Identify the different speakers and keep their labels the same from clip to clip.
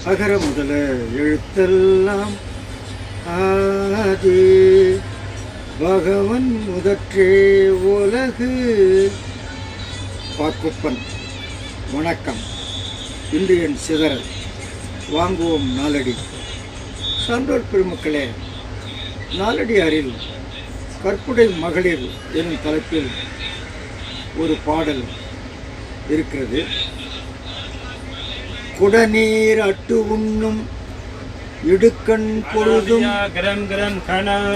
Speaker 1: அகர முதல எழுத்தெல்லாம் ஆதி பகவன் முதற்றே உலகு. பாக்குப்பன். வணக்கம். இன்று என் சிதறல் வாங்குவோம் நாலடி. சான்றோர் பெருமக்களே, நாலடியாரில் கற்புடை மகளிர் எனும் தலைப்பில் ஒரு பாடல் இருக்கிறது. குடநீர் அட்டு உண்ணும் இடுக்கண் பொழுதும்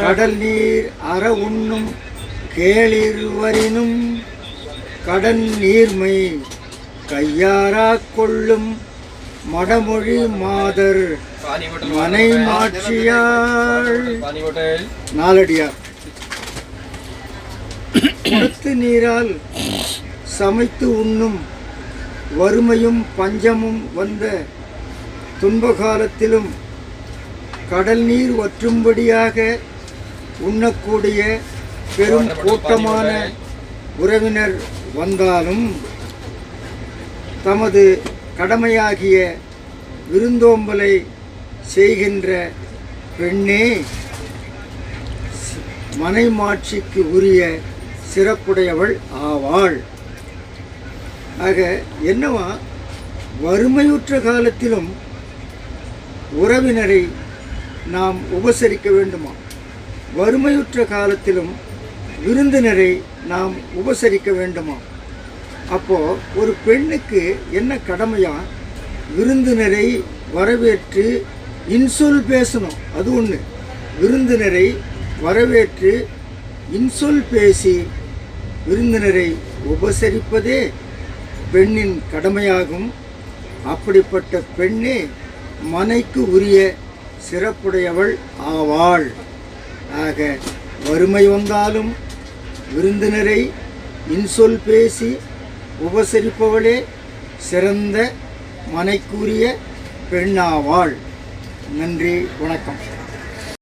Speaker 1: கடல் நீர் அற உண்ணும் கேளிர் வரினும் கடன் நீர்மை கையாரா கொள்ளும் மடமொழி மாதர் மனை மாட்சியாள். நாலடியார். குடத்து நீரால் சமைத்து உண்ணும் வறுமையும் பஞ்சமும் வந்த துன்ப காலத்திலும் கடல் நீர் வற்றும்படியாக உண்ணக்கூடிய பெரும் கூட்டமான உறவினர் வந்தாலும் தமது கடமையாகிய விருந்தோம்பலை செய்கின்ற பெண்ணே மனைமாட்சிக்கு உரிய சிறப்புடையவள் ஆவாள். ஆக என்னவா, வறுமையுற்ற காலத்திலும் உறவினரை நாம் உபசரிக்க வேண்டுமா? வறுமையுற்ற காலத்திலும் விருந்தினரை நாம் உபசரிக்க வேண்டுமா? அப்போது ஒரு பெண்ணுக்கு என்ன கடமையா? விருந்தினரை வரவேற்று இன்சொல் பேசணும். அது ஒன்று. விருந்தினரை வரவேற்று இன்சொல் பேசி விருந்தினரை உபசரிப்பதே பெண்ணின் கடமையாகும். அப்படிப்பட்ட பெண்ணே மனைக்கு உரிய சிறப்புடையவள் ஆவாள். ஆக வறுமை வந்தாலும் விருந்தினரை இன்சொல் பேசி உபசரிப்பவளே சிறந்த மனைக்குரிய பெண்ணாவாள். நன்றி, வணக்கம்.